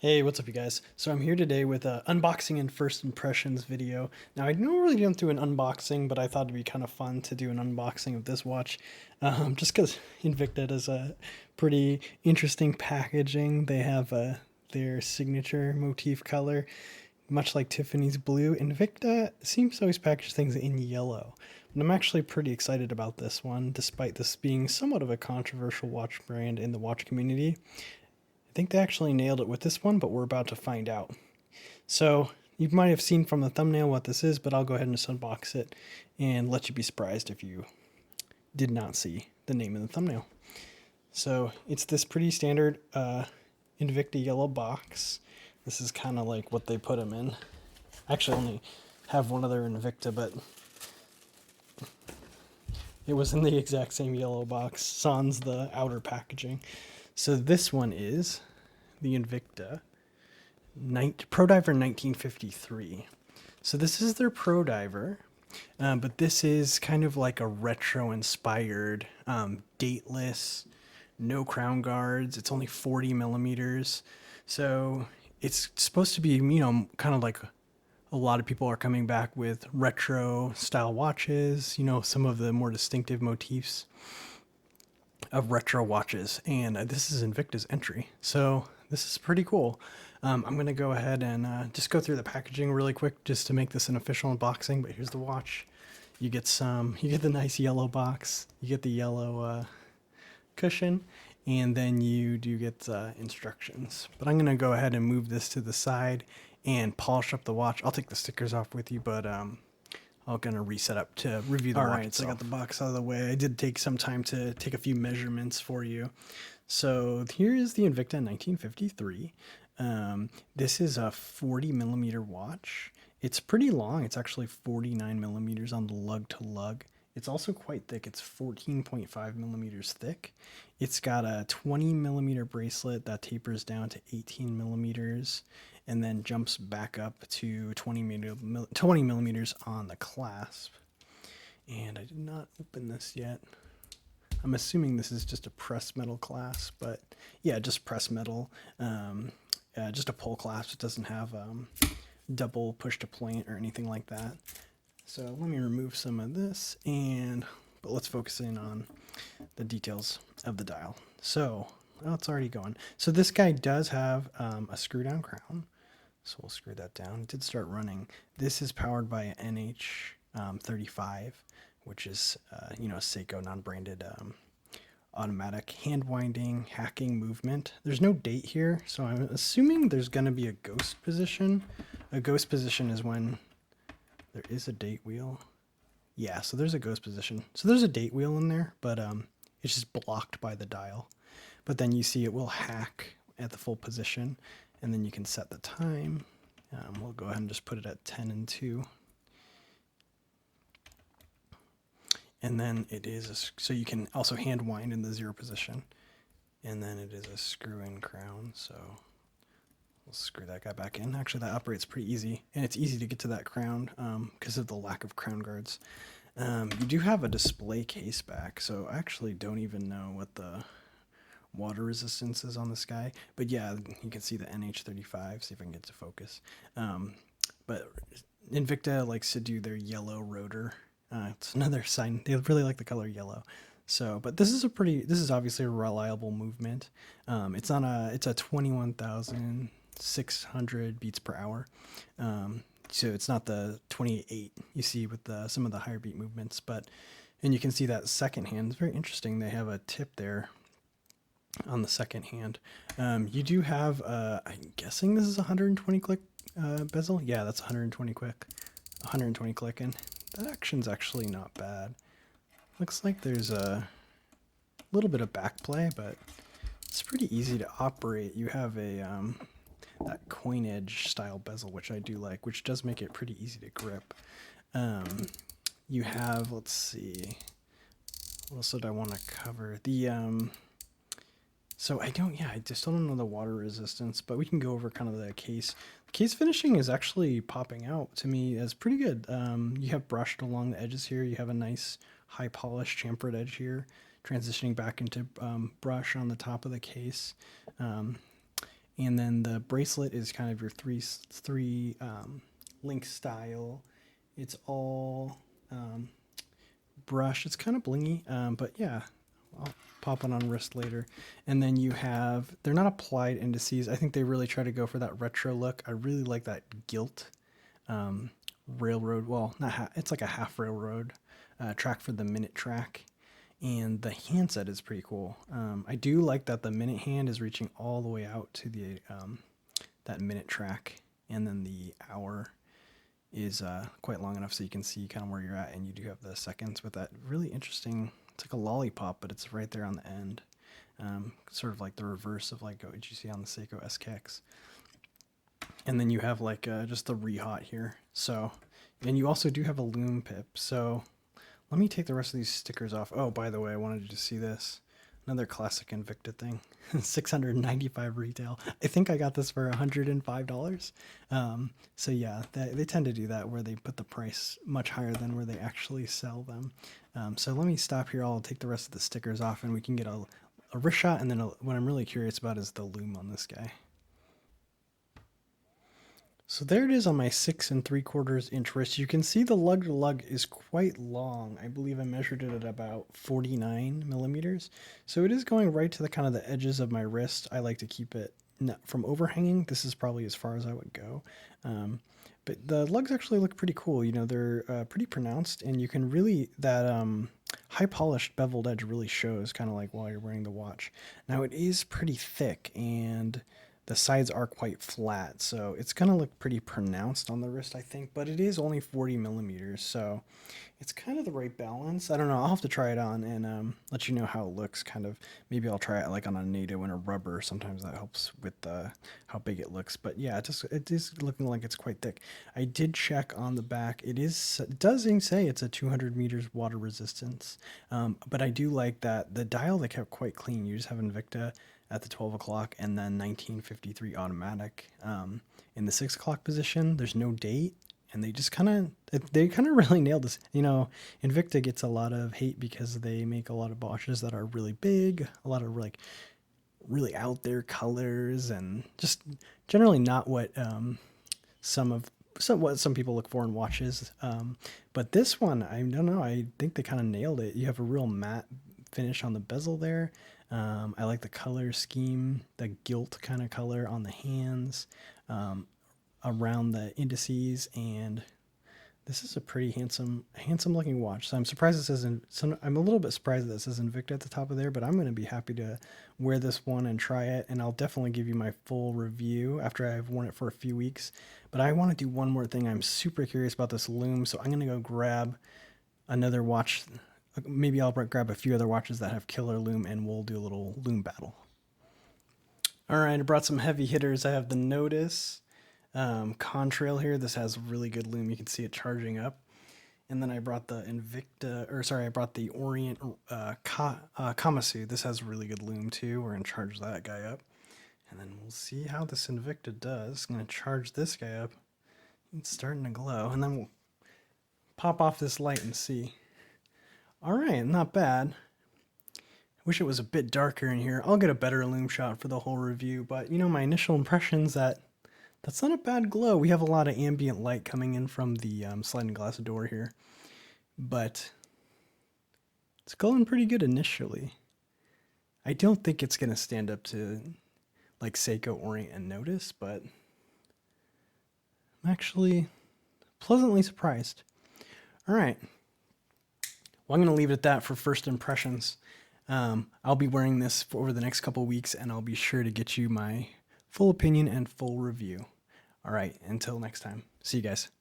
Hey, what's up you guys? So I'm here today with a unboxing and first impressions video. Now I normally don't do an unboxing, but I thought it'd be kind of fun to do an unboxing of this watch. Just because Invicta does a pretty interesting packaging. They have their signature motif color, much like Tiffany's blue. Invicta seems to always package things in yellow. And I'm actually pretty excited about this one, despite this being somewhat of a controversial watch brand in the watch community. I think they actually nailed it with this one, but we're about to find out. So you might have seen from the thumbnail what this is, but I'll go ahead and just unbox it and let you be surprised if you did not see the name in the thumbnail. So it's this pretty standard Invicta yellow box. This is kind of like what they put them in. I actually only have one other Invicta, but it was in the exact same yellow box, sans the outer packaging. So this one is the Invicta Pro Diver 1953. So this is their Pro Diver, but this is kind of like a retro-inspired, dateless, no crown guards. It's only 40 millimeters. So it's supposed to be, kind of like a lot of people are coming back with retro style watches, some of the more distinctive motifs of retro watches, and this is Invicta's entry, so this is pretty cool. I'm going to go ahead and just go through the packaging really quick just to make this an official unboxing. But here's the watch. You get the nice yellow box, you get the yellow cushion, and then you do get instructions. But I'm going to go ahead and move this to the side and polish up the watch. I'll take the stickers off with you, but I'm going to reset up to review the watch. All right, so I got the box out of the way. I did take some time to take a few measurements for you. So here is the Invicta 1953. This is a 40 millimeter watch. It's pretty long. It's actually 49 millimeters on the lug to lug. It's also quite thick. It's 14.5 millimeters thick. It's got a 20 millimeter bracelet that tapers down to 18 millimeters and then jumps back up to 20 millimeters on the clasp. And I did not open this yet. I'm assuming this is just a press metal clasp, but yeah, just press metal. Just a pull clasp. It doesn't have double push to point or anything like that. So let me remove some of this, but let's focus in on the details of the dial. So, it's already going. So this guy does have a screw down crown. So we'll screw that down. It did start running. This is powered by an NH35, which is, a Seiko non-branded automatic hand winding hacking movement. There's no date here, so I'm assuming there's going to be a ghost position. A ghost position is when there is a date wheel. Yeah, so there's a ghost position. So there's a date wheel in there, but it's just blocked by the dial. But then you see it will hack at the full position, and then you can set the time. We'll go ahead and just put it at 10 and 2. And then it is, so you can also hand wind in the 0 position. And then it is a screw in crown, so we'll screw that guy back in. Actually, that operates pretty easy, and it's easy to get to that crown because of the lack of crown guards. You do have a display case back, so I actually don't even know what the water resistance is on this guy. But yeah, you can see the NH35, see if I can get to focus. But Invicta likes to do their yellow rotor. It's another sign. They really like the color yellow. So, but this is obviously a reliable movement. It's a 21,600 beats per hour. So it's not the 28 you see with some of the higher beat movements, and you can see that second hand. It's very interesting. They have a tip there on the second hand. You do have, I'm guessing this is 120 click bezel. Yeah, that's 120 click, and that action's actually not bad. Looks like there's a little bit of back play, but it's pretty easy to operate. You have that coin edge style bezel, which I do like, which does make it pretty easy to grip. You have, let's see, what else did I want to cover? So I just don't know the water resistance, but we can go over kind of the case. The case finishing is actually popping out to me as pretty good. You have brushed along the edges here. You have a nice high polished chamfered edge here, transitioning back into brush on the top of the case. And then the bracelet is kind of your three link style. It's all brush. It's kind of blingy, but yeah, I'll pop it on wrist later. And then you have, they're not applied indices. I think they really try to go for that retro look. I really like that gilt railroad. Well, not it's like a half railroad track for the minute track. And the handset is pretty cool. I do like that the minute hand is reaching all the way out to the that minute track, and then the hour is quite long enough so you can see kind of where you're at, and you do have the seconds with that really interesting. It's like a lollipop, but it's right there on the end, sort of like the reverse of like what you see on the Seiko SKX. And then you have like just the re-hot here. So, and you also do have a Lume pip. So let me take the rest of these stickers off. Oh, by the way, I wanted you to see this. Another classic Invicta thing. $695 retail. I think I got this for $105. So yeah, they tend to do that where they put the price much higher than where they actually sell them. So let me stop here. I'll take the rest of the stickers off and we can get a wrist shot. And then what I'm really curious about is the Lume on this guy. So there it is on my 6 3/4 inch wrist. You can see the lug to lug is quite long. I believe I measured it at about 49 millimeters. So it is going right to the kind of the edges of my wrist. I like to keep it from overhanging. This is probably as far as I would go. But the lugs actually look pretty cool. You know, they're pretty pronounced, and you can really, that high polished beveled edge really shows kind of like while you're wearing the watch. Now it is pretty thick, and the sides are quite flat, so it's going to look pretty pronounced on the wrist, I think, but it is only 40 millimeters, so it's kind of the right balance. I don't know. I'll have to try it on and let you know how it looks. Kind of, maybe I'll try it like on a NATO and a rubber. Sometimes that helps with how big it looks. But yeah, it is looking like it's quite thick. I did check on the back. It does say it's a 200 meters water resistance, but I do like that the dial they kept quite clean. You just have Invicta at the 12 o'clock and then 1953 automatic in the 6 o'clock position. There's no date, and they kind of really nailed this. You know, Invicta gets a lot of hate because they make a lot of watches that are really big, a lot of like really out there colors, and just generally not what what some people look for in watches. But this one, I don't know, I think they kind of nailed it. You have a real matte finish on the bezel there. I like the color scheme, the gilt kind of color on the hands, around the indices, and this is a pretty handsome looking watch. So I'm surprised it says, I'm a little bit surprised that it says Invicta at the top of there, but I'm going to be happy to wear this one and try it, and I'll definitely give you my full review after I've worn it for a few weeks. But I want to do one more thing. I'm super curious about this Lume, so I'm going to go grab another watch. Maybe I'll grab a few other watches that have killer Lume, and we'll do a little Lume battle. All right, I brought some heavy hitters. I have the Notice Contrail here. This has really good Lume. You can see it charging up. And then I brought the I brought the Orient Kamasu. This has really good Lume too. We're going to charge that guy up. And then we'll see how this Invicta does. I'm going to charge this guy up. It's starting to glow. And then we'll pop off this light and see. All right, not bad. Wish it was a bit darker in here. I'll get a better Lume shot for the whole review, but you know, my initial impressions that's not a bad glow. We have a lot of ambient light coming in from the sliding glass door here, but it's glowing pretty good initially. I don't think it's going to stand up to like Seiko, Orient, and Notice, but I'm actually pleasantly surprised. All right. Well, I'm going to leave it at that for first impressions. I'll be wearing this over the next couple weeks, and I'll be sure to get you my full opinion and full review. All right, until next time. See you guys.